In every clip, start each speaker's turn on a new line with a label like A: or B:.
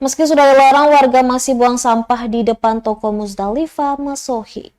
A: Meski sudah dilarang, warga masih buang sampah di depan toko Musdalifah Masohi.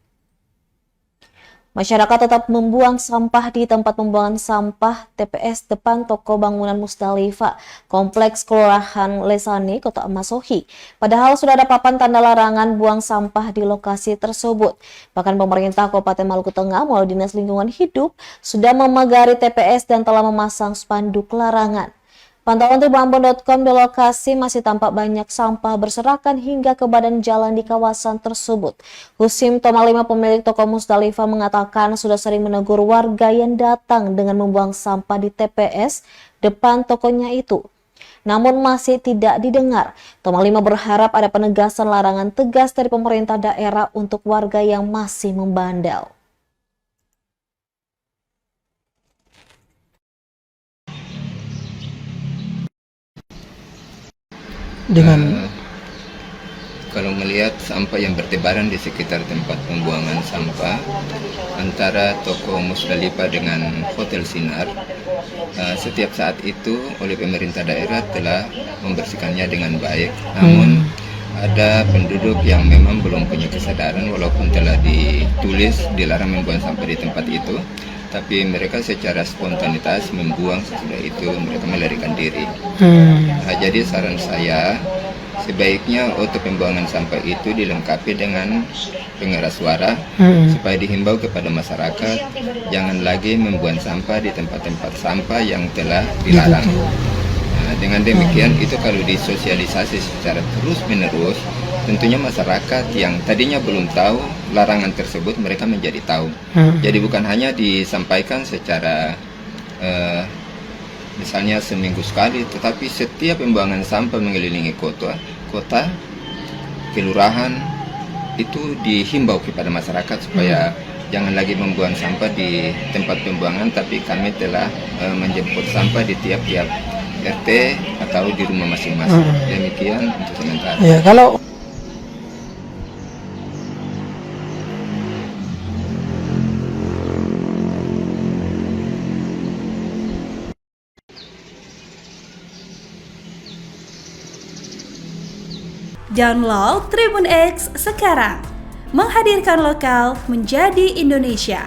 A: Masyarakat tetap membuang sampah di tempat pembuangan sampah TPS depan toko bangunan Musdalifah, Kompleks Kelurahan Lesani, Kota Masohi. Padahal sudah ada papan tanda larangan buang sampah di lokasi tersebut. Bahkan pemerintah Kabupaten Maluku Tengah melalui Dinas Lingkungan Hidup sudah memagari TPS dan telah memasang spanduk larangan. Pantauan tribunambon.com di lokasi masih tampak banyak sampah berserakan hingga ke badan jalan di kawasan tersebut. Husim Tomalima, pemilik toko Musdalifah, mengatakan sudah sering menegur warga yang datang dengan membuang sampah di TPS depan tokonya itu. Namun masih tidak didengar. Tomalima berharap ada penegasan larangan tegas dari pemerintah daerah untuk warga yang masih membandel.
B: Kalau melihat sampah yang bertebaran di sekitar tempat pembuangan sampah antara toko Musdalifah dengan Hotel Sinar, setiap saat itu oleh pemerintah daerah telah membersihkannya dengan baik. Namun ada penduduk yang memang belum punya kesadaran, walaupun telah ditulis dilarang membuang sampah di tempat itu, tapi mereka secara spontanitas membuang. Sesudah itu mereka melarikan diri. Jadi saran saya, sebaiknya untuk pembuangan sampah itu dilengkapi dengan pengeras suara supaya dihimbau kepada masyarakat jangan lagi membuang sampah di tempat-tempat sampah yang telah dilarang. Dengan demikian itu kalau disosialisasi secara terus-menerus, tentunya masyarakat yang tadinya belum tahu larangan tersebut mereka menjadi tahu. Jadi bukan hanya disampaikan secara misalnya seminggu sekali, tetapi setiap pembuangan sampah mengelilingi kota, kelurahan itu dihimbau kepada masyarakat supaya jangan lagi membuang sampah di tempat pembuangan, tapi kami telah menjemput sampah di tiap-tiap RT atau di rumah masing-masing. Demikian untuk sementara.
C: Ya, kalau
D: Download Tribun X sekarang, menghadirkan lokal menjadi Indonesia.